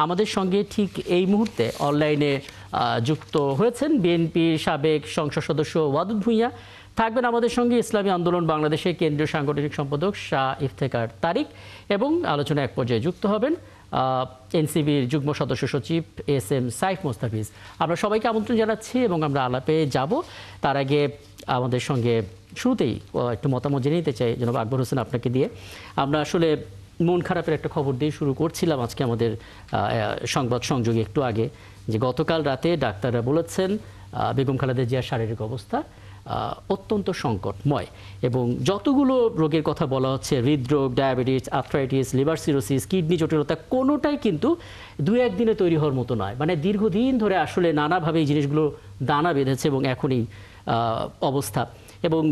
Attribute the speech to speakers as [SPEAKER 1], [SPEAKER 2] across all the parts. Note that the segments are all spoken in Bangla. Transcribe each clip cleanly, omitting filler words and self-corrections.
[SPEAKER 1] আমাদের সঙ্গে ঠিক এই মুহূর্তে অনলাইনে যুক্ত হয়েছেন বিএনপির সাবেক সংসদ সদস্য ওয়াদুদ ভূঁইয়া। থাকবেন আমাদের সঙ্গে ইসলামী আন্দোলন বাংলাদেশের কেন্দ্রীয় সাংগঠনিক সম্পাদক শাহ ইফতেখার তারিক এবং আলোচনা এক পর্যায়ে যুক্ত হবেন এনসিবির যুগ্ম সদস্য সচিব এস.এম. সাইফ মোস্তাফিজ। আমরা সবাইকে আমন্ত্রণ জানাচ্ছি এবং আমরা আলাপে যাব। তার আগে আমাদের সঙ্গে শুরুতেই একটু মতামত জেনে নিতে চাই জনাব আকবর হোসেন আপনাকে দিয়ে। আমরা আসলে মন খারাপের একটা খবর দিয়ে শুরু করছিলাম আজকে আমাদের সংবাদ সংযোগে একটু আগে, যে গতকাল রাতে ডাক্তাররা বলেছেন বেগম খালেদা জিয়ার শারীরিক অবস্থা অত্যন্ত সংকটময় এবং যতগুলো রোগের কথা বলা হচ্ছে, হৃদরোগ, diabetes, arthritis, liver cirrhosis, kidney জটিলতা, কোনোটাই কিন্তু দু একদিনে তৈরি হওয়ার মতো নয়। মানে দীর্ঘদিন ধরে আসলে নানাভাবে এই জিনিসগুলো দানা বেঁধেছে এবং এখনই অবস্থা। এবং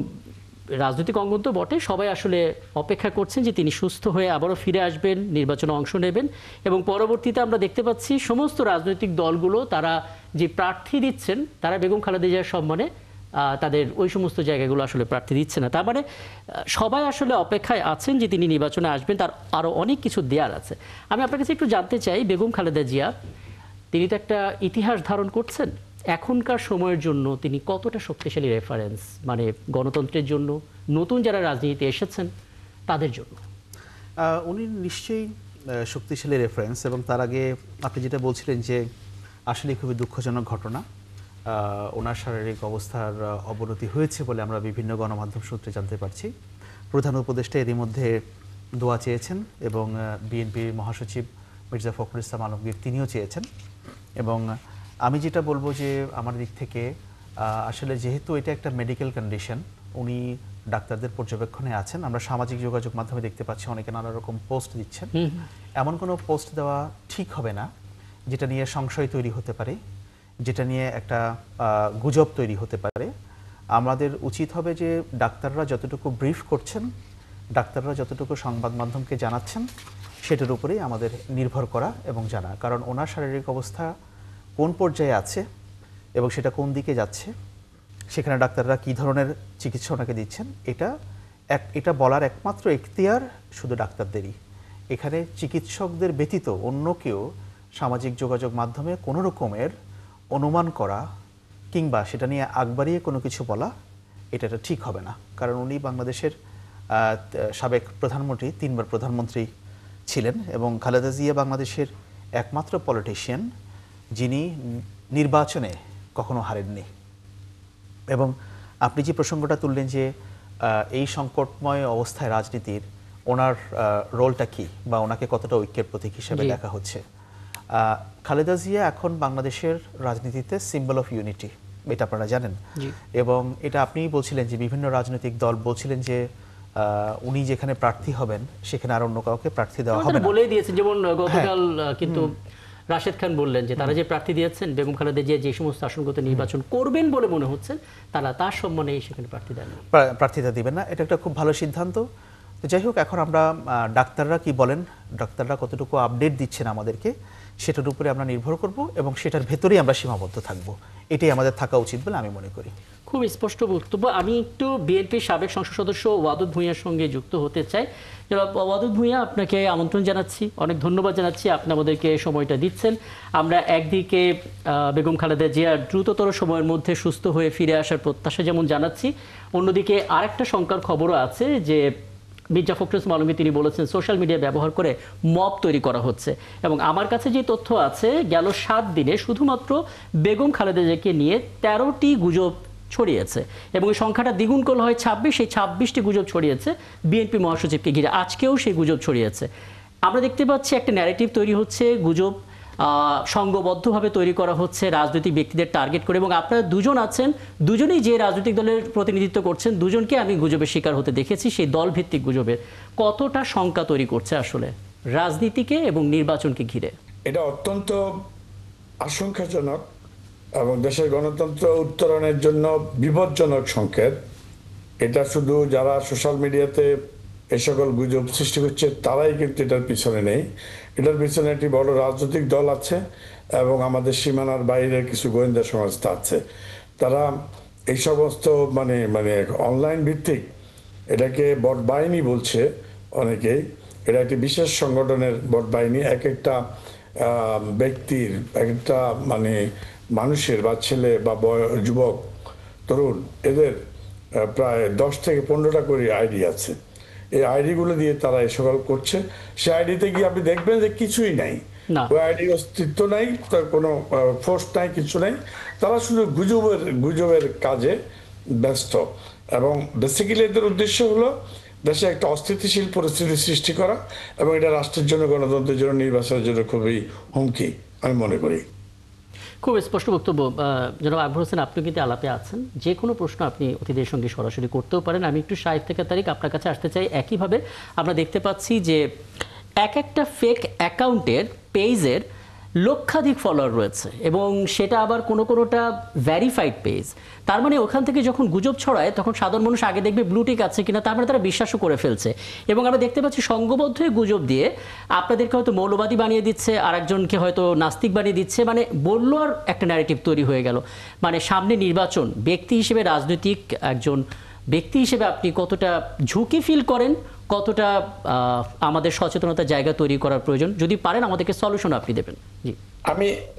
[SPEAKER 1] রাজনৈতিক অঙ্গন তো বটে, সবাই আসলে অপেক্ষা করছেন যে তিনি সুস্থ হয়ে আবারও ফিরে আসবেন, নির্বাচনে অংশ নেবেন এবং পরবর্তীতে আমরা দেখতে পাচ্ছি সমস্ত রাজনৈতিক দলগুলো তারা যে প্রার্থী দিচ্ছেন তারা বেগম খালেদা জিয়ার সম্মানে তাদের ওই সমস্ত জায়গাগুলো আসলে প্রার্থী দিচ্ছে না। তার মানে সবাই আসলে অপেক্ষায় আছেন যে তিনি নির্বাচনে আসবেন, তার আরও অনেক কিছু দেওয়ার আছে। আমি আপনার কাছে একটু জানতে চাই, বেগম খালেদা জিয়া তিনি তো একটা ইতিহাস ধারণ করছেন, এখনকার সময়ের জন্য তিনি কতটা শক্তিশালী রেফারেন্স, মানে গণতন্ত্রের জন্য, নতুন যারা রাজনীতিতে এসেছেন তাদের জন্য?
[SPEAKER 2] উনি নিশ্চয়ই শক্তিশালী রেফারেন্স। এবং তার আগে আপনি যেটা বলছিলেন যে আসলে খুবই দুঃখজনক ঘটনা, ওনার শারীরিক অবস্থার অবনতি হয়েছে বলে আমরা বিভিন্ন গণমাধ্যম সূত্রে জানতে পারছি। প্রধান উপদেষ্টা এরই মধ্যে দোয়া চেয়েছেন এবং বিএনপির মহাসচিব মির্জা ফখরুল ইসলাম আলমগীর তিনিও চেয়েছেন। এবং আমি যেটা বলবো যে আমার দিক থেকে আসলে যেহেতু এটা একটা মেডিকেল কন্ডিশন, উনি ডাক্তারদের পর্যবেক্ষণে আছেন। আমরা সামাজিক যোগাযোগ মাধ্যমে দেখতে পাচ্ছি অনেকে নানা রকম পোস্ট দিচ্ছেন। এমন কোনো পোস্ট দেওয়া ঠিক হবে না যেটা নিয়ে সংশয় তৈরি হতে পারে, যেটা নিয়ে একটা গুজব তৈরি হতে পারে। আমাদের উচিত হবে যে ডাক্তাররা যতটুকু ব্রিফ করছেন, ডাক্তাররা যতটুকু সংবাদ মাধ্যমকে জানাচ্ছেন, সেটার উপরেই আমাদের নির্ভর করা এবং জানা। কারণ ওনার শারীরিক অবস্থা কোন পর্যায়ে আছে এবং সেটা কোন দিকে যাচ্ছে, সেখানে ডাক্তাররা কী ধরনের চিকিৎসা ওনাকে দিচ্ছেন, এটা বলার একমাত্র এখতিয়ার শুধু ডাক্তারদেরই। এখানে চিকিৎসকদের ব্যতীত অন্য কেউ সামাজিক যোগাযোগ মাধ্যমে কোনো রকমের অনুমান করা কিংবা সেটা নিয়ে আগ বাড়িয়ে কোনো কিছু বলা, এটা ঠিক হবে না। কারণ উনি বাংলাদেশের সাবেক প্রধানমন্ত্রী, 3 বার প্রধানমন্ত্রী ছিলেন এবং খালেদা জিয়া বাংলাদেশের একমাত্র পলিটিশিয়ান যিনি নির্বাচনে কখনো হারেননি। এবং আপনি যে প্রসঙ্গটা তুললেন যে এই সংকটময় অবস্থায় রাজনীতির ওনার রোলটা কি বা ওনাকে কতটা ঐক্যের প্রতীক হিসেবে দেখা হচ্ছে, খালেদা জিয়া এখন বাংলাদেশের রাজনীতিতে সিম্বল অফ ইউনিটি, এটা আপনারা জানেন। এবং এটা আপনিই বলছিলেন যে বিভিন্ন রাজনৈতিক দল বলছিলেন যে উনি যেখানে প্রার্থী হবেন সেখানে আর অন্য কাউকে প্রার্থী দেওয়া হবে না,
[SPEAKER 1] বলেই দিয়েছেন। যেমন গতকাল কিন্তু রাশেদ খান বললেন যে তারা যে প্রার্থী দিয়েছেন বেগম খালেদা জিয়া যে সমস্ত আসনগুলোতে নির্বাচন করবেন বলে মনে হচ্ছে, তারা তার সম্মানে সেখানে
[SPEAKER 2] প্রার্থীতা দিবেন না। এটা একটা খুব ভালো সিদ্ধান্ত। তো যাই হোক, এখন আমরা ডাক্তাররা কি বলেন, ডাক্তাররা কতটুকু আপডেট দিচ্ছেন আমাদেরকে, সেটার উপরে আমরা নির্ভর করব এবং সেটার ভেতরেই আমরা সীমাবদ্ধ থাকব। এটাই আমাদের থাকা উচিত বলে আমি মনে করি।
[SPEAKER 1] খুব স্পষ্ট বক্তব্য। আমি একটু বিএনপির সাবেক সংসদ সদস্য ওয়াদুদ ভূঁইয়ার সঙ্গে যুক্ত হতে চাই। ওয়াদুদ ভূঁইয়া, আপনাকে আমন্ত্রণ জানাচ্ছি, অনেক ধন্যবাদ জানাচ্ছি, আপনি আমাদেরকে সময়টা দিচ্ছেন। আমরা একদিকে বেগম খালেদা জিয়া দ্রুততর সময়ের মধ্যে সুস্থ হয়ে ফিরে আসার প্রত্যাশা যেমন জানাচ্ছি, অন্যদিকে আরেকটা শঙ্কার খবরও আছে যে মির্জা ফখরুল ইসলাম আলমগীর তিনি বলেছেন সোশ্যাল মিডিয়া ব্যবহার করে মব তৈরি করা হচ্ছে। এবং আমার কাছে যে তথ্য আছে, গেল 7 দিনে শুধুমাত্র বেগম খালেদা জিয়াকে নিয়ে 13টি গুজব ছড়িয়েছে এবং এই সংখ্যাটা দ্বিগুণ করলে হয় 26। সেই 26টি গুজব ছড়িয়েছে বিএনপি মহাসচিবকে ঘিরে। আজকেও সেই গুজব ছড়িয়েছে। আমরা দেখতে পাচ্ছি একটা ন্যারেটিভ তৈরি হচ্ছে, গুজব সংঘবদ্ধভাবে তৈরি করা হচ্ছে রাজনৈতিক ব্যক্তিদের টার্গেট করে। এবং আপনারা দুজন আছেন, দুজনেই যে রাজনৈতিক দলের প্রতিনিধিত্ব করছেন, দুজনকে আমি গুজবের শিকার হতে দেখেছি। সেই দলভিত্তিক গুজবের কতটা শঙ্কা তৈরি করছে আসলে রাজনীতিকে এবং নির্বাচনকে ঘিরে?
[SPEAKER 3] এটা অত্যন্ত আশঙ্কাজনক এবং দেশের গণতন্ত্র উত্তরণের জন্য বিপজ্জনক সংকেত। এটা শুধু যারা সোশ্যাল মিডিয়াতে এই সকল গুজব সৃষ্টি করছে তারাই কিন্তু এটার পিছনে নেই। এটার পিছনে একটি বড় রাজনৈতিক দল আছে এবং আমাদের সীমানার বাইরের কিছু গোয়েন্দা সংস্থা আছে। তারা এই সমস্ত মানে অনলাইন ভিত্তিক এটাকে বট বাহিনী বলছে অনেকেই। এটা একটি বিশেষ সংগঠনের বট বাহিনী। এক একটা ব্যক্তির, একটা মানে মানুষের বা ছেলে বা যুবক তরুণ এদের প্রায় 10 থেকে 15টা করে আইডি আছে। এই আইডিগুলো দিয়ে তারা এই সকল করছে। সে আইডিতে গিয়ে আপনি দেখবেন যে কিছুই নাই,
[SPEAKER 1] না।
[SPEAKER 3] ওই আইডির অস্তিত্ব নাই, তার কোনো ফোর্স নাই, কিছু নাই। তারা শুধু গুজবের কাজে ব্যস্ত। এবং বেসিক্যালি এদের উদ্দেশ্য হলো দেশে একটা অস্থিতিশীল পরিস্থিতি সৃষ্টি করা, এবং এটা রাষ্ট্রের জন্য, গণতন্ত্রের জন্য, নির্বাচনের জন্য খুবই হুমকি আমি মনে করি।
[SPEAKER 1] খুব স্পষ্ট বক্তব্য। জনাব আকবর হোসেন, আপনি কিন্তু আলাপে আছেন, যে কোনো প্রশ্ন আপনি অতিথিদের সঙ্গে সরাসরি করতেও পারেন। আমি একটু 60 থেকে তারিখ আপনার কাছে আসতে চাই। একইভাবে আমরা দেখতে পাচ্ছি যে এক একটা ফেক অ্যাকাউন্টের পেজের লক্ষাধিক ফলোয়ার রয়েছে, এবং সেটা আবার কোনোটা ভ্যারিফাইড পেজ। তার মানে ওখান থেকে যখন গুজব ছড়ায় তখন সাধারণ মানুষ আগে দেখবে ব্লুটিক আছে কিনা, তার মানে তারা বিশ্বাসও করে ফেলছে। এবং আমরা দেখতে পাচ্ছি সংঘবদ্ধ হয়ে গুজব দিয়ে আপনাদেরকে হয়তো মৌলবাদী বানিয়ে দিচ্ছে, আর একজনকে হয়তো নাস্তিক বানিয়ে দিচ্ছে। মানে বললো আর একটা ন্যারেটিভ তৈরি হয়ে গেল। মানে সামনে নির্বাচন, ব্যক্তি হিসেবে, রাজনৈতিক একজন ব্যক্তি হিসেবে আপনি কতটা ঝুঁকি ফিল করেন, কতটা আমাদের সচেতনতার জায়গা তৈরি করার প্রয়োজন, যদি পারেন আমাদেরকে সলিউশন আপনি দেবেন। জি,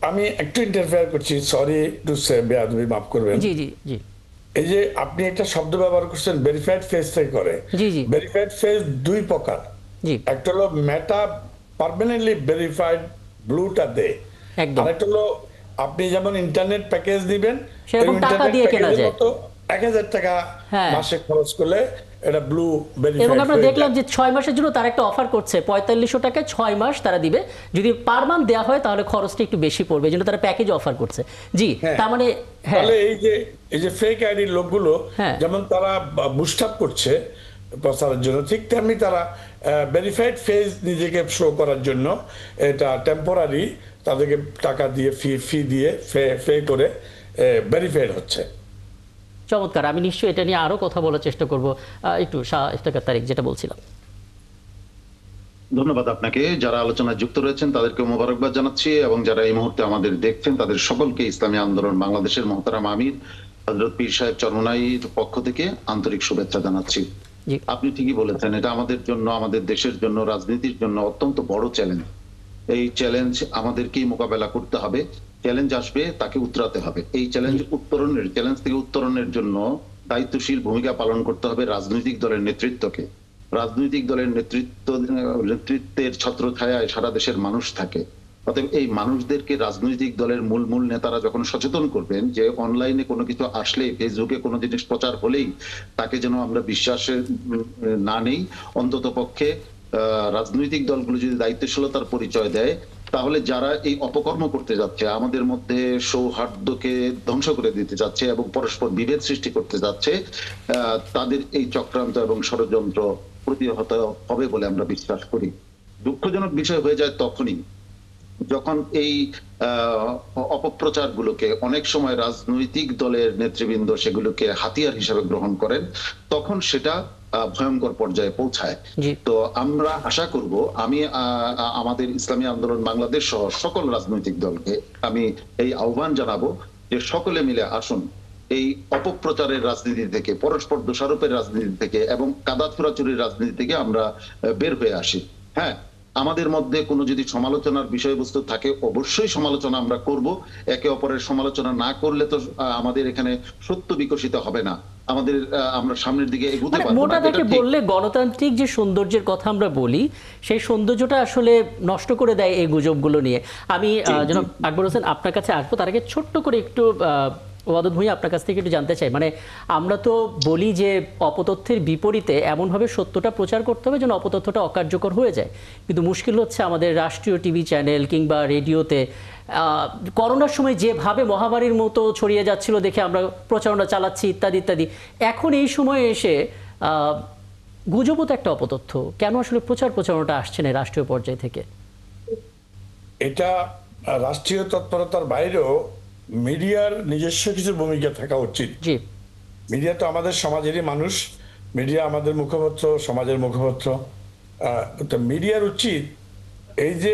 [SPEAKER 3] আমি একটু ইন্টারফেয়ার করছি, সরি টু সে, বেয়াদবি মাফ করবেন।
[SPEAKER 1] জি, জি, জি,
[SPEAKER 3] এই যে আপনি একটা শব্দ ব্যবহার করছেন, ভেরিফাইড ফেজ থেকে করে।
[SPEAKER 1] জি, জি,
[SPEAKER 3] ভেরিফাইড ফেজ দুই প্রকার।
[SPEAKER 1] জি,
[SPEAKER 3] একটা হলো মেটা পার্মানেন্টলি ভেরিফাইড, ব্লুটা দে।
[SPEAKER 1] একদম।
[SPEAKER 3] আরেকটা হলো আপনি যেমন ইন্টারনেট প্যাকেজ দিবেন,
[SPEAKER 1] সেরকম টাকা দিয়ে কেনা যায়।
[SPEAKER 3] 1000 টাকা
[SPEAKER 1] হ্যাঁ।
[SPEAKER 3] মাসে খরচ করলে এটা ব্লু
[SPEAKER 1] এবং
[SPEAKER 3] ভেরিফাইড।
[SPEAKER 1] আমরা দেখলাম যে 6 মাসের জন্য তারা একটা অফার করছে, 4500 টাকায় 6 মাস তারা দিবে। যদি পার মান্থ দেওয়া হয় তাহলে খরচটা একটু বেশি পড়বে, এই জন্য তারা প্যাকেজ অফার করছে। জি, তার মানে হ্যাঁ,
[SPEAKER 3] তাহলে এই যে ফেক আইডির লোকগুলো
[SPEAKER 1] হ্যাঁ,
[SPEAKER 3] যেমন তারা বুস্ট আপ করছে প্রচারের জন্য, ঠিক তেমনি তারা ভেরিফাইড ফেজ নিজেকে শো করার জন্য এটা টেম্পোরারি তাদেরকে টাকা দিয়ে ফি দিয়ে ফে করে ভেরিফাইড হচ্ছে।
[SPEAKER 1] চমৎকার। আমি নিশ্চয়ই এটা নিয়ে আরো কথা বলার চেষ্টা করব। একটু ইফতেখার তারিক, যেটা বলছিলাম।
[SPEAKER 4] ধন্যবাদ আপনাকে। যারা আলোচনায় যুক্ত রয়েছেন তাদেরকে মোবারকবাদ জানাচ্ছি, এবং যারা এই মুহূর্তে আমাদের দেখছেন তাদের সকলকে ইসলামী আন্দোলন বাংলাদেশের মোহতারাম আমির হযরত পীর সাহেব চরমনাইর পক্ষ থেকে আন্তরিক শুভেচ্ছা জানাচ্ছি।
[SPEAKER 1] জি,
[SPEAKER 4] আপনি ঠিকই বলেছেন, এটা আমাদের জন্য, আমাদের দেশের জন্য, রাজনীতির জন্য অত্যন্ত বড় চ্যালেঞ্জ। এই চ্যালেঞ্জ আমাদেরকেই মোকাবেলা করতে হবে। চ্যালেঞ্জ আসবে, তাকে উতরাতে হবে। এই চ্যালেঞ্জ থেকে উত্তরণের জন্য দায়িত্বশীল ভূমিকা পালন করতে হবে রাজনৈতিক দলের নেতৃত্বকে। রাজনৈতিক দলের নেতৃত্বের ছত্রছায়ায় সারা দেশের মানুষ থাকে। অতএব এই মানুষদেরকে রাজনৈতিক দলের মূল নেতারা যখন সচেতন করবেন যে অনলাইনে কোনো কিছু আসলেই, ফেসবুকে কোনো জিনিস প্রচার হলেই তাকে যেন আমরা বিশ্বাসে না নেই, অন্তত পক্ষে রাজনৈতিক দলগুলো যদি দায়িত্বশীলতার পরিচয় দেয়, তাহলে যারা এই অপকর্ম করতে যাচ্ছে, আমাদের মধ্যে সৌহার্দ্যকে ধ্বংস করে দিতে যাচ্ছে এবং পরস্পর বিভেদ সৃষ্টি করতে যাচ্ছে, তাদের এই চক্রান্ত এবং ষড়যন্ত্র প্রতিহত হবে বলে আমরা বিশ্বাস করি। দুঃখজনক বিষয় হয়ে যায় তখনই যখন এই অপপ্রচারগুলোকে অনেক সময় রাজনৈতিক দলের নেতৃবৃন্দ সেগুলোকে হাতিয়ার হিসেবে গ্রহণ করেন, তখন সেটা ভয়ঙ্কর পর্যায়ে পৌঁছায়। তো আমরা আশা করব, আমি আমাদের ইসলামী আন্দোলন বাংলাদেশ সহ সকল রাজনৈতিক দলকে আমি এই আহ্বান জানাবো যে সকলে মিলে আসুন এই অপপ্রচারের রাজনীতি থেকে, পরস্পর দোষারোপের রাজনীতি থেকে এবং কাদা ছোড়াছুড়ির রাজনীতি থেকে আমরা বের হয়ে আসি। হ্যাঁ, আমাদের মধ্যে কোনো যদি সমালোচনার বিষয়বস্তু থাকে অবশ্যই সমালোচনা আমরা করব। একে অপরের সমালোচনা না করলে তো আমাদের এখানে সত্য বিকশিত হবে না, আমরা সামনের দিকে এগোতে পারবো না।
[SPEAKER 1] মোটা দাগে বললে গণতান্ত্রিক যে সৌন্দর্যের কথা আমরা বলি, সেই সৌন্দর্যটা আসলে নষ্ট করে দেয় এই গুজবগুলো নিয়ে। আমি জনাব আকবর হোসেন আপনার কাছে আসবো, তার আগে ছোট্ট করে একটু ওয়াদুদ ভূঁইয়া আপনার কাছ থেকে একটু জানতে চাই। মানে আমরা তো বলি যে অপতথ্যের বিপরীতে এমনভাবে সত্যটা প্রচার করতে হবে যেন অপতথ্যটা অকার্যকর হয়ে যায়, কিন্তু মুশকিল হচ্ছে আমাদের রাষ্ট্রীয় টিভি চ্যানেল কিংবা রেডিওতে করোনার সময় যেভাবে মহামারীর মতো ছড়িয়ে যাচ্ছিল দেখে আমরা প্রচারণা চালাচ্ছি ইত্যাদি ইত্যাদি। এখন এই সময়ে এসে গুজবও তো একটা অপতথ্য, কেন আসলে প্রচারণাটা আসছে না রাষ্ট্রীয় পর্যায় থেকে?
[SPEAKER 3] এটা রাষ্ট্রীয় তৎপরতার বাইরেও মিডিয়ার নিজস্ব কিছু ভূমিকা থাকা উচিত।
[SPEAKER 1] জি,
[SPEAKER 3] মিডিয়া তো আমাদের সমাজেরই মানুষ, মিডিয়া আমাদের মুখপত্র, সমাজের মুখপত্র। তো মিডিয়ার উচিত এই যে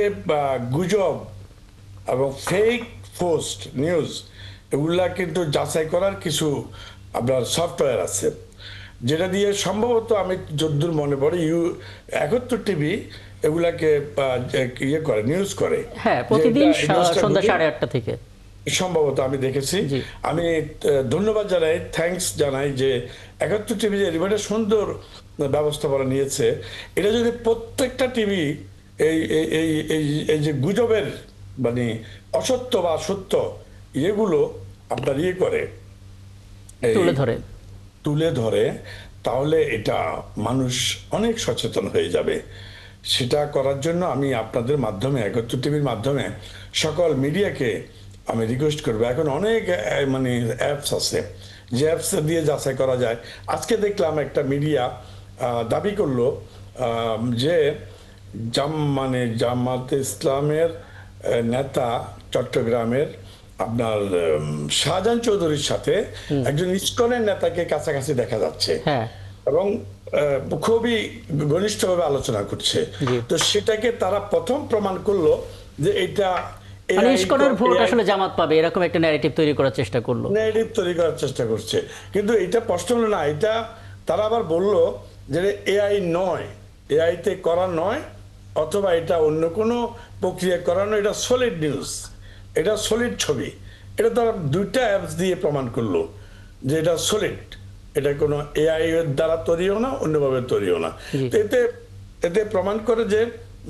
[SPEAKER 3] গুজব এবং ফেক পোস্ট নিউজ, এগুলা কিন্তু যাচাই করার কিছু আপনার সফটওয়্যার আছে, যেটা দিয়ে সম্ভবত আমি যদ্দূর মনে পড়ে 71 টিভি এগুলাকে ইয়ে করে, নিউজ করে।
[SPEAKER 1] হ্যাঁ,
[SPEAKER 3] যে
[SPEAKER 1] প্রতিদিন
[SPEAKER 3] এটা- এই নিউজটা
[SPEAKER 1] সন্ধ্যা
[SPEAKER 3] ঘুরিয়ে-
[SPEAKER 1] 8:30 থেকে।
[SPEAKER 3] সম্ভবত আমি দেখেছি।
[SPEAKER 1] জি।
[SPEAKER 3] আমি ধন্যবাদ জানাই, থ্যাঙ্কস জানাই যে 71 টিভি যে এলিভেটের সুন্দর ব্যবস্থাপনা নিয়েছে। এটা যদি প্রত্যেকটা টিভি এই এই এই এই এই যে গুজবের মানে অসত্য বা সত্য এগুলো আপনার ইয়ে করে, এই
[SPEAKER 1] তুলে ধরে।
[SPEAKER 3] তুলে ধরে, তাহলে এটা মানুষ অনেক সচেতন হয়ে যাবে। সেটা করার জন্য আমি আপনাদের মাধ্যমে, 71 টিভির মাধ্যমে সকল মিডিয়াকে আমি রিকোয়েস্ট করবো। এখন অনেক মানে অ্যাপস আছে, যে অ্যাপস দিয়ে যাচাই করা যায়। আজকে দেখলাম একটা মিডিয়া দাবি করলো যে মানে জামাতে ইসলামের নেতা চট্টগ্রামের আপনার শাহজাহান চৌধুরীর সাথে একজন ইসকনের নেতাকে কাছাকাছি দেখা যাচ্ছে
[SPEAKER 1] হ্যাঁ।
[SPEAKER 3] এবং খুবই ঘনিষ্ঠভাবে আলোচনা করছে।
[SPEAKER 1] জি।
[SPEAKER 3] তো সেটাকে তারা প্রথম প্রমাণ করলো যে এটা
[SPEAKER 1] মানে ইসকনের ভোট আসলে জামাত পাবে, এরকম একটা ন্যারেটিভ তৈরি করার চেষ্টা করলো।
[SPEAKER 3] নেগেটিভ তৈরি করার চেষ্টা করছে। কিন্তু এটা প্রশ্ন হলো না, এটা তারা আবার বললো যে এআই নয়, এআই তে করা নয়, অথবা এটা অন্য কোনো প্রক্রিয়া করানো, এটা সলিড নিউজ, এটা সলিড ছবি। এটা তারা দুইটা অ্যাপস দিয়ে প্রমাণ করলো যে এটা সলিড, এটা কোনো এআই এর দ্বারা তৈরিও না, অন্যভাবে তৈরিও না। তো এতে এতে প্রমাণ করে যে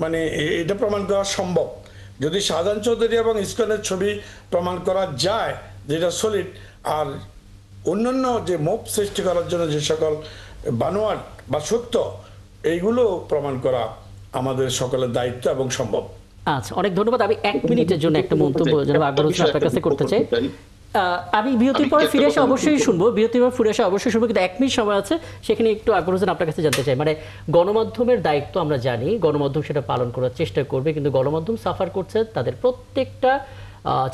[SPEAKER 3] মানে এটা প্রমাণ করা সম্ভব। যদি শাহজাহান চৌধুরী এবং ইসকনের ছবি প্রমাণ করা যায় যেটা সলিড, আর অন্যান্য যে মোপ সৃষ্টি করার জন্য যে সকল বানোয়াট বা সত্য, এইগুলো প্রমাণ করা আমাদের সকলের দায়িত্ব এবং সম্ভব।
[SPEAKER 1] আচ্ছা, অনেক ধন্যবাদ। আমি 1 মিনিটের জন্য একটা মন্তব্য জনাব আকবর হোসেন আপনার কাছে করতে চাই। আমি বিরতির পরে ফিরে এসে অবশ্যই শুনবো, বিরতির পর ফিরে এসে অবশ্যই শুনবো, কিন্তু 1 মিনিট সময় আছে, সেখানে একটু আকবর হোসেন আপনার কাছে জানতে চাই। মানে গণমাধ্যমের দায়িত্ব আমরা জানি, গণমাধ্যম সেটা পালন করার চেষ্টা করবে, কিন্তু গণমাধ্যম সাফার করছে, তাদের প্রত্যেকটা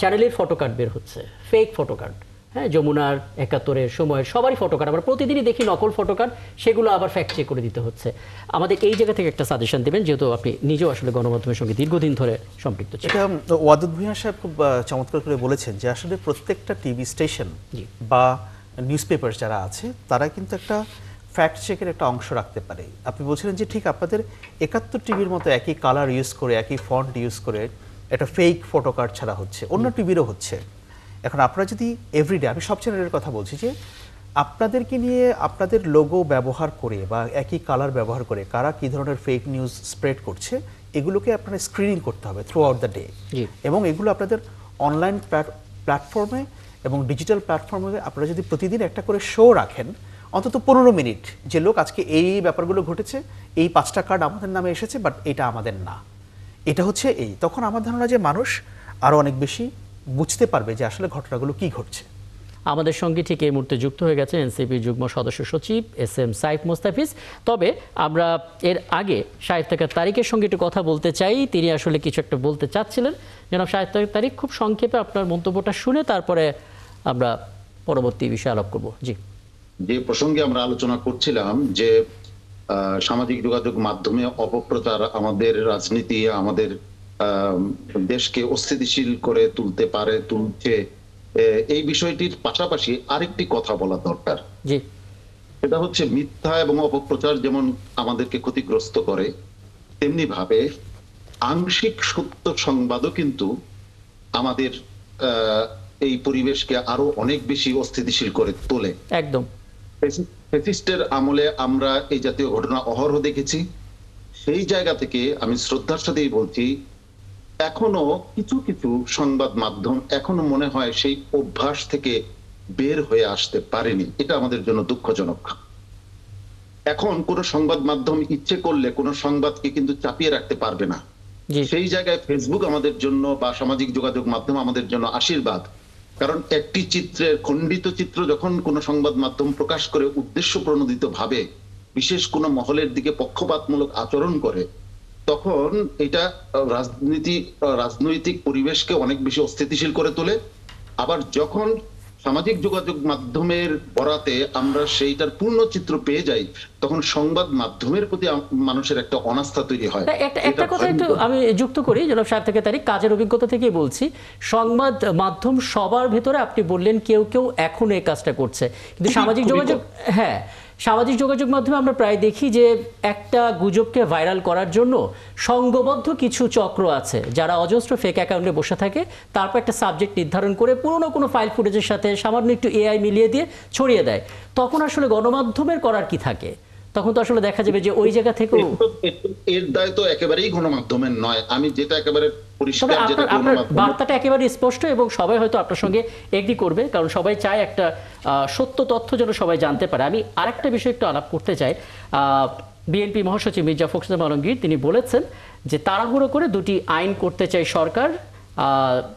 [SPEAKER 1] চ্যানেলের ফটোকার্ড বের হচ্ছে, ফেক ফটোকার্ড। হ্যাঁ, যমুনার, 71-এর, সময়ের, সবারই ফটোকার্ড আমরা প্রতিদিনই দেখি, নকল ফটোকার্ড, সেগুলো আবার ফ্যাক্ট চেক করে দিতে হচ্ছে। আমাদের এই জায়গা থেকে একটা সাজেশন দেবেন, যেহেতু আপনি নিজেও আসলে গণমাধ্যমের সঙ্গে দীর্ঘদিন ধরে সম্পৃক্ত ছিলেন।
[SPEAKER 2] এটা ওয়াদুদ ভূঁইয়া সাহেব খুব চমৎকার করে বলেছেন যে আসলে প্রত্যেকটা টিভি স্টেশন
[SPEAKER 1] জি।
[SPEAKER 2] বা নিউজ পেপার যারা আছে তারা কিন্তু একটা ফ্যাক্ট চেকের একটা অংশ রাখতে পারে। আপনি বলছিলেন যে ঠিক আপনাদের 71 টিভির মতো একই কালার ইউজ করে, একই ফন্ট ইউজ করে একটা ফেক ফটোকার্ড ছাড়া হচ্ছে, অন্য টিভিরও হচ্ছে। এখন আপনারা যদি এভরিডে, আমি সব চ্যানেলের কথা বলছি, যে আপনাদেরকে নিয়ে আপনাদের লোগো ব্যবহার করে বা একই কালার ব্যবহার করে কারা কী ধরনের ফেক নিউজ স্প্রেড করছে, এগুলোকে আপনারা স্ক্রিনিং করতে হবে থ্রু আউট দ্য ডে। এবং এগুলো আপনাদের অনলাইন প্ল্যাটফর্মে এবং ডিজিটাল প্ল্যাটফর্মে আপনারা যদি প্রতিদিন একটা করে শো রাখেন, অন্তত 15 মিনিট, যে লোক আজকে এই ব্যাপারগুলো ঘটেছে, এই 5টা কার্ড আমাদের নামে এসেছে, বাট এটা আমাদের না, এটা হচ্ছে এই, তখন আমার ধারণা যে মানুষ আরও অনেক বেশি বুঝতে পারবে যে আসলে ঘটনাগুলো কি ঘটছে।
[SPEAKER 1] আমাদের সঙ্গে ঠিক এই মুহূর্তে যুক্ত হয়ে গেছে এনসিপির যুগ্ম সদস্য সচিব এস.এম. সাইফ মোস্তাফিজ। তবে আমরা এর আগে শাহেদ তারিকের সঙ্গে একটু কথা বলতে চাই, তিনি আসলে কিছু একটা বলতে চাচ্ছিলেন। জনাব শাহেদ তারিক, খুব সংক্ষেপে আপনার মন্তব্যটা শুনে তারপরে আমরা পরবর্তী বিষয়ে আলাপ করব। জি।
[SPEAKER 4] যে প্রসঙ্গে আমরা আলোচনা করছিলাম যে সামাজিক যোগাযোগ মাধ্যমে অপপ্রচার আমাদের রাজনীতি, আমাদের দেশকে অস্থিতিশীল করে তুলছে, এই বিষয়টির পাশাপাশি আরেকটি কথা বলা দরকার।
[SPEAKER 1] জি।
[SPEAKER 4] এটা হচ্ছে মিথ্যা এবং অপপ্রচার যেমন আমাদেরকে ক্ষতিগ্রস্ত করে, তেমনি ভাবে আংশিক সত্য সংবাদও কিন্তু আমাদের এই পরিবেশকে আরো অনেক বেশি অস্থিতিশীল করে তোলে।
[SPEAKER 1] একদম।
[SPEAKER 4] ফ্যাসিস্টের আমলে আমরা এই জাতীয় ঘটনা অহরহ দেখেছি। সেই জায়গা থেকে আমি শ্রদ্ধার সাথেই বলছি, এখনো কিছু কিছু সংবাদ মাধ্যম এখনো মনে হয় সেই অভ্যাস থেকে বের হয়ে আসতে পারেনি। এটা আমাদের জন্য দুঃখজনক। এখন কোন সংবাদ মাধ্যম ইচ্ছে করলে কোন সংবাদকে কিন্তু চাপিয়ে রাখতে পারবে না। সেই জায়গায় ফেসবুক আমাদের জন্য বা সামাজিক যোগাযোগ মাধ্যম আমাদের জন্য আশীর্বাদ। কারণ একটি চিত্রের খণ্ডিত চিত্র যখন কোন সংবাদ মাধ্যম প্রকাশ করে উদ্দেশ্য প্রণোদিত ভাবে বিশেষ কোন মহলের দিকে পক্ষপাতমূলক আচরণ করে, তখন এটা রাজনৈতিক পরিবেশকে অনেক বেশি অস্থিতিশীল করে তোলে। আবার যখন সামাজিক যোগাযোগ মাধ্যমের বরাতে আমরা সেইটার পূর্ণ চিত্র পেয়ে যাই, তখন সংবাদ মাধ্যমের প্রতি মানুষের একটা অনাস্থা তৈরি হয়।
[SPEAKER 1] একটা কথা একটু আমি যুক্ত করি জনাব শাহেদ তারিক, কাজের অভিজ্ঞতা থেকেই বলছি, সংবাদ মাধ্যম সবার ভেতরে আপনি বললেন কেউ কেউ এখন এই কাজটা করছে, কিন্তু সামাজিক যোগাযোগ, হ্যাঁ, সামাজিক যোগাযোগ মাধ্যমে আমরা প্রায় দেখি যে একটা গুজবকে ভাইরাল করার জন্য সংঘবদ্ধ কিছু চক্র আছে যারা অজস্র ফেক অ্যাকাউন্টে বসে থাকে, তারপর একটা সাবজেক্ট নির্ধারণ করে পুরনো কোনো ফাইল ফুটেজের সাথে সামান্য একটু এআই মিলিয়ে দিয়ে ছড়িয়ে দেয়। তখন আসলে গণমাধ্যমের করার কি থাকে? তখন তো আসলে দেখা যাবে যে ওই জায়গা থেকেও
[SPEAKER 4] এর দায় তো একেবারেই গণমাধ্যমের নয়। আমি যেটা একেবারে
[SPEAKER 1] তবে
[SPEAKER 4] পরিষ্কার, যেটা
[SPEAKER 1] আপনার
[SPEAKER 4] গণমাধ্যম
[SPEAKER 1] বার্তাটা একেবারে স্পষ্ট এবং সবাই হয়তো আপনার সঙ্গে এগ্রি করবে, কারণ সবাই চায় একটা সত্য তথ্য যেন সবাই জানতে পারে। আমি আরেকটা বিষয় একটু আলাপ করতে চাই। বিএনপি মহাসচিব মির্জা ফখরুল ইসলাম আলমগীর তিনি বলেছেন যে তাড়াহুড়ো করে দুটি আইন করতে চাই সরকার।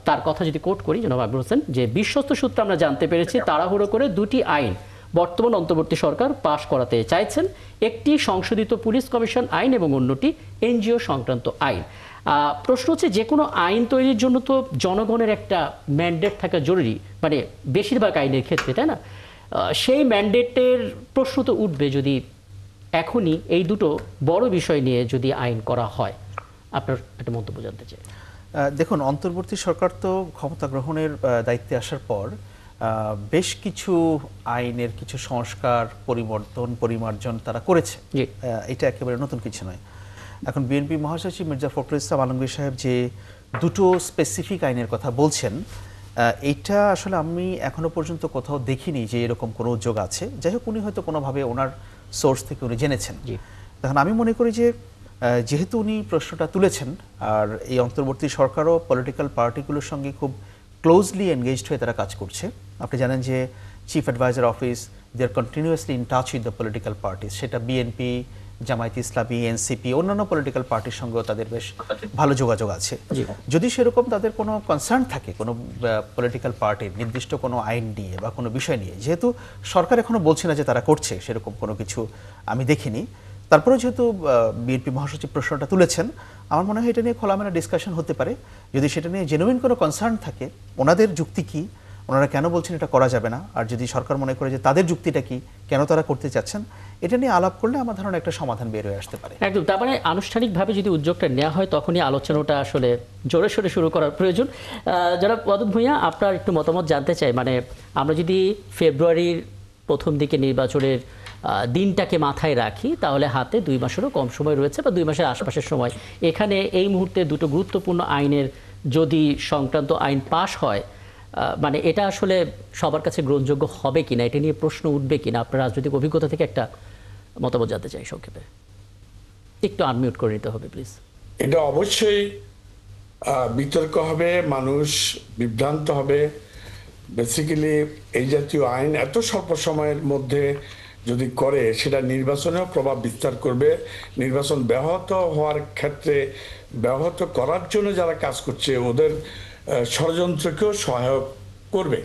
[SPEAKER 1] তার কথা যদি কোট করি, জনাব আকবর হোসেন, যে বিশ্বস্ত সূত্রে আমরা জানতে পেরেছি তাড়াহুড়ো করে দুটি আইন বর্তমান অন্তর্বর্তী সরকার পাশ করাতে চাইছেন। একটি সংশোধিত পুলিশ কমিশন আইন এবং অন্যটি এনজিও সংক্রান্ত আইন। প্রশ্ন হচ্ছে, যে কোনো আইন তৈরির জন্য তো জনগণের একটা ম্যান্ডেট থাকা জরুরি, মানে বেশিরভাগ আইনের ক্ষেত্রে, তাই না? সেই ম্যান্ডেটের প্রশ্ন তো উঠবে যদি এখনই এই দুটো বড় বিষয় নিয়ে যদি আইন করা হয়। আপনার একটা মন্তব্য জানতে চাই।
[SPEAKER 2] দেখুন, অন্তর্বর্তী সরকার তো ক্ষমতা গ্রহণের দায়িত্বে আসার পর বেশ কিছু আইনের কিছু সংস্কার, পরিবর্তন, পরিমার্জন তারা করেছে। এটা একেবারে নতুন কিছু নয়। এখন বিএনপি মহাসচিব মির্জা ফখরুল ইসলাম আলমগীর সাহেব যে দুটো স্পেসিফিক আইনের কথা বলছেন, এইটা আসলে আমি এখনো পর্যন্ত কোথাও দেখিনি যে এরকম কোনো উদ্যোগ আছে। যাই হোক, উনি হয়তো কোনোভাবে ওনার সোর্স থেকে উনি জেনেছেন। তখন আমি মনে করি যে যেহেতু উনি প্রশ্নটা তুলেছেন, আর এই অন্তর্বর্তী সরকারও পলিটিক্যাল পার্টিগুলোর সঙ্গে খুব ক্লোজলি এনগেজড হয়ে তারা কাজ করছে। আপনি জানেন যে chief adviser office, they are continuously in touch with the political parties, সেটা বিএনপি, জামায়াত ইসলামী, এনসিপি, অন্যান্য পলিটিক্যাল পার্টির সঙ্গেও তাদের বেশ ভালো যোগাযোগ আছে। যদি সেরকম তাদের কোনো কনসার্ন থাকে কোনো পলিটিক্যাল পার্টির নির্দিষ্ট কোনো আইন নিয়ে বা কোনো বিষয় নিয়ে, যেহেতু সরকার এখনো বলছে না যে তারা করছে, সেরকম কোনো কিছু আমি দেখিনি। তারপরে যেহেতু বিএনপি মহাসচিব প্রশ্নটা তুলেছেন, আমার মনে হয় এটা নিয়ে খোলামেলা ডিসকাশন হতে পারে। যদি সেটা নিয়ে জেনুইন কোনো কনসার্ন থাকে, ওনাদের যুক্তি কি, ওনারা কেন বলছেন এটা করা যাবে না, আর যদি সরকার মনে করে যে তাদের যুক্তিটা কি, কেন তারা করতে চাচ্ছেন, এটা নিয়ে আলাপ করলে আমার ধারণা একটা সমাধান বের হয়ে আসতে পারে।
[SPEAKER 1] একদম। তার মানে আনুষ্ঠানিকভাবে যদি উদ্যোগটা নেওয়া হয়, তখনই আলোচনাটা আসলে জোরে সোরে শুরু করার প্রয়োজন। যারা ওয়াদুদ ভূঁইয়া, আপনার একটু মতামত জানতে চাই। মানে আমরা যদি ফেব্রুয়ারির প্রথম দিকে নির্বাচনের দিনটাকে মাথায় রাখি, তাহলে হাতে 2 মাসেরও কম সময় রয়েছে, বা 2 মাসের আশপাশের সময়। এখানে এই মুহূর্তে দুটো গুরুত্বপূর্ণ আইনের যদি সংক্রান্ত আইন পাশ হয়, মানে এটা আসলে সবার কাছে গ্রহণযোগ্য হবে কিনা, এটা নিয়ে প্রশ্ন উঠবে কিনা, আপনার রাজনৈতিক অভিজ্ঞতা থেকে একটা মতামত জানতে চাই সংক্ষেপে। একটু আনমিউট করে নিতে হবে প্লিজ।
[SPEAKER 3] এটা অবশ্যই বিতর্ক হবে, মানুষ বিভ্রান্ত হবে। বেসিক্যালি এই জাতীয় আইন এত স্বল্প সময়ের মধ্যে যদি করে, সেটা নির্বাচনেও প্রভাব বিস্তার করবে। নির্বাচন ব্যাহত হওয়ার ক্ষেত্রে, ব্যাহত করার জন্য যারা কাজ করছে, ওদের ষড়যন্ত্রকেও সহায়ক করবে।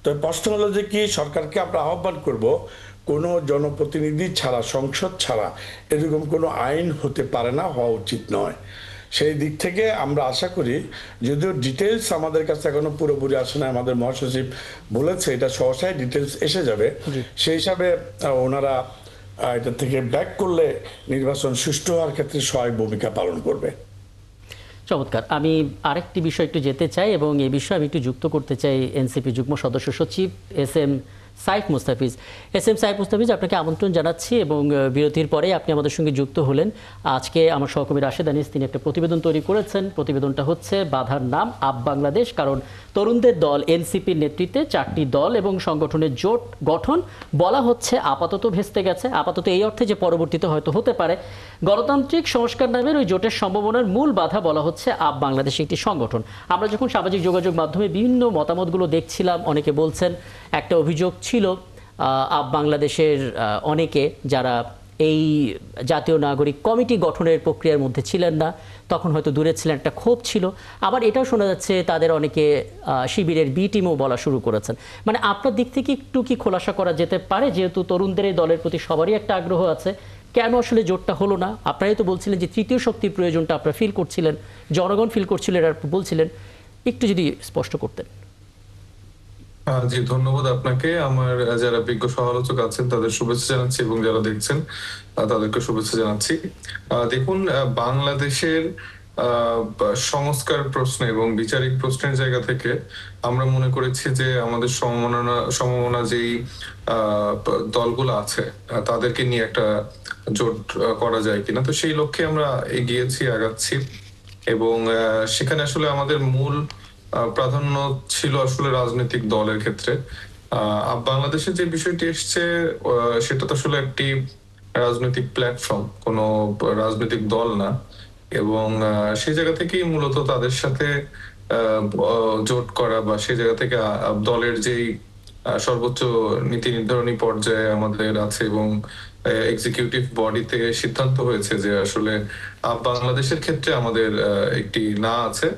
[SPEAKER 3] তো প্রশ্ন হলো যে কি, সরকারকে আমরা আহ্বান করব, কোনো জনপ্রতিনিধি ছাড়া, সংসদ ছাড়া এরকম কোনো আইন হতে পারে না, হওয়া উচিত নয়। সেই দিক থেকে আমরা আশা করি, যদিও ডিটেলস আমাদের কাছে এখনো পুরোপুরি আসে না, আমাদের মহাসচিব বলেছে এটা সহসায় ডিটেলস এসে যাবে, সেই হিসাবে ওনারা এটা থেকে ব্যাক করলে নির্বাচন সুষ্ঠু হওয়ার ক্ষেত্রে সহায়ক ভূমিকা পালন করবে।
[SPEAKER 1] চমৎকার। আমি আরেকটি বিষয় একটু যেতে চাই, এবং এই বিষয়ে আমি একটু যুক্ত করতে চাই এনসিপি যুগ্ম সদস্য সচিব এস এম সাইফ মুস্তাফিজ। সাইফ মুস্তাফিজ, আপনাকে আমন্ত্রণ জানাচ্ছি, এবং বিরতির পরে আপনি আমাদের সঙ্গে যুক্ত হলেন। আজকে আমার সহকর্মী রাশেদ আনিস তিনি একটা প্রতিবেদন তৈরি করেছেন। প্রতিবেদনটা হচ্ছে বাধার নাম আপ বাংলাদেশ, কারণ তরুণদের দল এনসিপির নেতৃত্বে 4টি দল এবং সংগঠনের জোট গঠন বলা হচ্ছে আপাতত ভেস্তে গেছে। আপাতত এই অর্থে যে পরবর্তীতে হয়তো হতে পারে। গণতান্ত্রিক সংস্কার নামের ওই জোটের সম্ভাবনার মূল বাধা বলা হচ্ছে আপ বাংলাদেশ একটি সংগঠন। আমরা যখন সামাজিক যোগাযোগ মাধ্যমে বিভিন্ন মতামতগুলো দেখছিলাম, অনেকে বলছেন, একটা অভিযোগ ছিল আপ বাংলাদেশের অনেকে যারা এই জাতীয় নাগরিক কমিটি গঠনের প্রক্রিয়ার মধ্যে ছিলেন না, তখন হয়তো দূরে ছিলেন, একটা ক্ষোভ ছিল। আবার এটাও শোনা যাচ্ছে তাদের অনেকে শিবিরের বি টিমও বলা শুরু করেছেন। মানে আপনার দিক থেকে একটু কি খোলাসা করা যেতে পারে, যেহেতু তরুণদের এই দলের প্রতি সবারই একটা আগ্রহ আছে, কেন আসলে জোটটা হলো না? আপনারাই তো বলছিলেন যে তৃতীয় শক্তির প্রয়োজনটা আপনারা ফিল করছিলেন, জনগণ ফিল করছিলেন আর বলছিলেন, একটু যদি স্পষ্ট করতেন।
[SPEAKER 5] জি, ধন্যবাদ আপনাকে। আমার যারা বিজ্ঞ সমালোচক আছেন তাদের শুভেচ্ছা জানাচ্ছি, এবং যারা দেখছেন তাদেরকে শুভেচ্ছা জানাচ্ছি। দেখুন, বাংলাদেশের সংস্কার প্রশ্নে এবং বিচারিক প্রশ্নের জায়গা থেকে আমরা মনে করেছি যে আমাদের সমমনা যেই দলগুলো আছে তাদেরকে নিয়ে একটা জোট করা যায় কিনা। তো সেই লক্ষ্যে আমরা আগাচ্ছি এবং সেখানে আসলে আমাদের মূল প্রাধান্য ছিল আসলে রাজনৈতিক দলের ক্ষেত্রে। বাংলাদেশে যে বিষয়টি এসছে সেটা তো আসলে একটি রাজনৈতিক প্ল্যাটফর্ম, কোনো রাজনৈতিক দল না, এবং সেই জায়গা থেকেই মূলত তাদের সাথে জোট করা বা সেই জায়গা থেকে দলের যেই সর্বোচ্চ নীতি নির্ধারণী পর্যায়ে আমাদের আছে এবং এক্সিকিউটিভ বডি থেকে সিদ্ধান্ত হয়েছে যে আসলে বাংলাদেশের ক্ষেত্রে আমাদের একটি না আছে,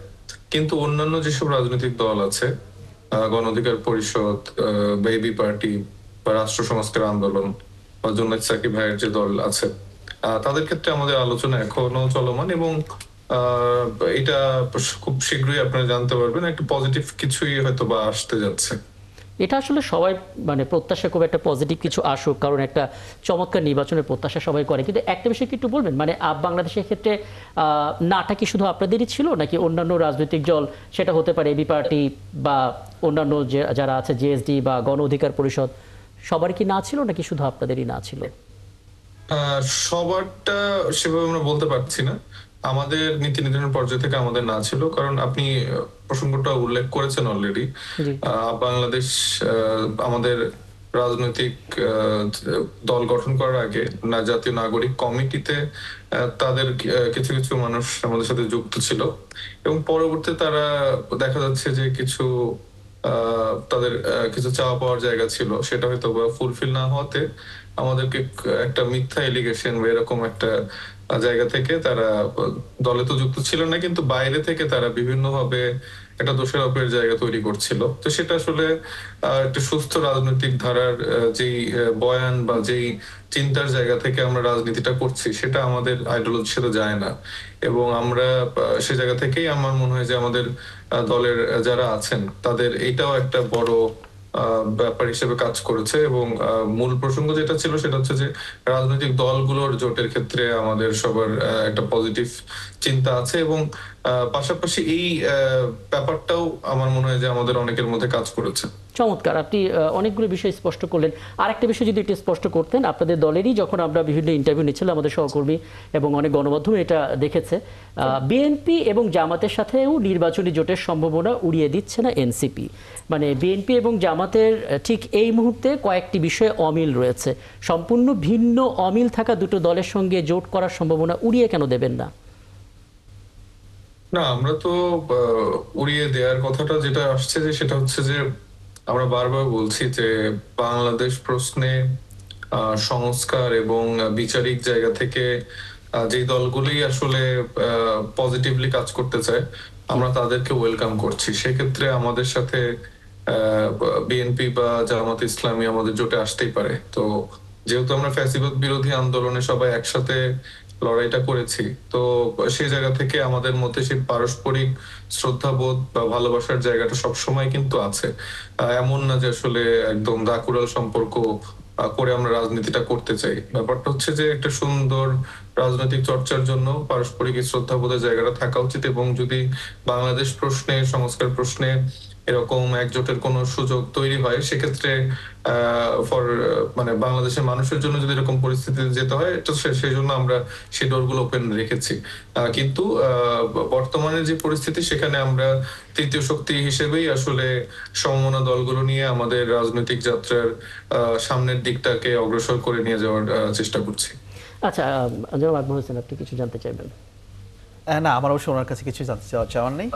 [SPEAKER 5] কিন্তু অন্যান্য যেসব রাজনৈতিক দল আছে, গণ অধিকার পরিষদ বা এবি পার্টি বা রাষ্ট্র সংস্কার আন্দোলন বা জুনায়েদ সাকিব ভাইয়ের যে দল আছে, তাদের ক্ষেত্রে আমাদের আলোচনা এখনো চলমান এবং এটা খুব শীঘ্রই আপনারা জানতে পারবেন একটা পজিটিভ কিছুই হয়তো বা আসতে যাচ্ছে।
[SPEAKER 1] এটা আসলে সবাই মানে প্রত্যাশা খুব একটা পজিটিভ কিছু আসুক, কারণ একটা চমৎকার নির্বাচনের প্রত্যাশা সবাই করে। কিন্তু একটা বিষয় কি একটু বলবেন, মানে বাংলাদেশের ক্ষেত্রে নাটা কি শুধু আপনাদেরই ছিল নাকি অন্যান্য রাজনৈতিক দল, সেটা হতে পারে এবি পার্টি বা অন্যান্য যারা আছে জেএসডি বা গণ অধিকার পরিষদ, সবার কি না ছিল নাকি শুধু আপনাদেরই না ছিল?
[SPEAKER 5] সবারটা সেভাবে আমরা বলতে পারছি না। আমাদের নীতি নির্ধারণ পর্যায় থেকে আমাদের না ছিল, কারণ আপনি প্রসঙ্গটা উল্লেখ করেছেন অলরেডি। বাংলাদেশ আমাদের রাজনৈতিক দল গঠন করার আগে জাতীয় নাগরিক কমিটিতে তাদের কিছু কিছু মানুষ আমাদের সাথে যুক্ত ছিল এবং পরবর্তীতে তারা দেখা যাচ্ছে যে কিছু তাদের কিছু চাওয়া পাওয়ার জায়গা ছিল, সেটা হয়তো বা ফুলফিল না হওয়াতে আমাদেরকে একটা মিথ্যা এলিগেশন বা এরকম একটা জায়গা থেকে তারা দলে তো যুক্ত ছিল না, কিন্তু বাইরে থেকে তারা বিভিন্ন ভাবে একটা দোষারোপের জায়গা তৈরি করছিল। তো সেটা আসলে একটা সুস্থ রাজনৈতিক ধারার যেই বয়ান বা যেই চিন্তার জায়গা থেকে আমরা রাজনীতিটা করছি সেটা আমাদের আইডিওলজির সাথে যায় না, এবং আমরা সে জায়গা থেকেই আমার মনে হয় যে আমাদের দলের যারা আছেন তাদের এইটাও একটা বড় ব্যাপার হিসেবে কাজ করেছে। এবং মূল প্রসঙ্গ যেটা ছিল সেটা হচ্ছে যে রাজনৈতিক দলগুলোর জোটের ক্ষেত্রে আমাদের সবার একটা পজিটিভ চিন্তা আছে, এবং পাশাপাশি এই ব্যাপারটাও আমার মনে হয় যে আমাদের অনেকের মধ্যে কাজ করেছে।
[SPEAKER 1] চমৎকার, আপনি অনেকগুলো বিষয় স্পষ্ট করলেন। আরেকটা বিষয় যদি একটু স্পষ্ট করতেন, আপনাদের দলেরই যখন আমরা বিভিন্ন ইন্টারভিউ নিচ্ছিলাম, আমাদের সহকর্মী এবং অনেক গণমাধ্যম এটা দেখেছে, বিএনপি এবং জামাতের সাথেও নির্বাচনী জোটের সম্ভাবনা উড়িয়ে দিচ্ছে না এনসিপি। মানে বিএনপি এবং জামাতের ঠিক এই মুহূর্তে কয়েকটি বিষয়ে অমিল রয়েছে, সম্পূর্ণ ভিন্ন অমিল থাকা দুটো দলের সঙ্গে জোট করার সম্ভাবনা উড়িয়ে কেন দেবেন না?
[SPEAKER 5] না, আমরা তো উড়িয়ে দেওয়ার কথাটা যেটা আসছে যে সেটা হচ্ছে যে আমরা বারবার বলছি যে বাংলাদেশ প্রশ্নে সংস্কার এবং বিচারিক জায়গা থেকে যে দলগুলি আসলে পজিটিভলি কাজ করতে চায় আমরা তাদেরকে ওয়েলকাম করছি। সেক্ষেত্রে আমাদের সাথে বিএনপি বা জামাত ইসলামী আমাদের জোটে আসতেই পারে। তো যেহেতু আমরা ফ্যাসিবাদ বিরোধী আন্দোলনে সবাই একসাথে লড়াইটা করেছি, তো সেই জায়গা থেকে আমাদের মধ্যে সেই পারস্পরিক শ্রদ্ধাবোধ বা ভালোবাসার জায়গাটা সবসময় কিন্তু আছে। এমন না যে আসলে একদম দাকুড়াল সম্পর্ক করে আমরা রাজনীতিটা করতে চাই। ব্যাপারটা হচ্ছে যে একটা সুন্দর রাজনৈতিক চর্চার জন্য পারস্পরিক শ্রদ্ধাবোধের জায়গাটা থাকা উচিত, এবং যদি বাংলাদেশ প্রশ্নে সংস্কার প্রশ্নে এরকম একজোটের কোনো সুযোগ তৈরি হয় সেক্ষেত্রে মানে বাংলাদেশের মানুষের জন্য যদি এরকম পরিস্থিতিতে যেতে হয় সেই জন্য আমরা সেই ডোরগুলো ওপেন রেখেছি। কিন্তু বর্তমানে যে পরিস্থিতি সেখানে আমরা তৃতীয় শক্তি হিসেবেই আসলে সমমনা দলগুলো নিয়ে আমাদের রাজনৈতিক যাত্রার সামনের দিকটাকে অগ্রসর করে নিয়ে যাওয়ার চেষ্টা করছি।
[SPEAKER 1] আচ্ছা, জনাব আকবর হোসেন, আপনি কিছু জানতে চাইবেন?
[SPEAKER 2] না, আমার অবশ্য ওনার কাছে কিছু জানতে চাওয়ার নেই।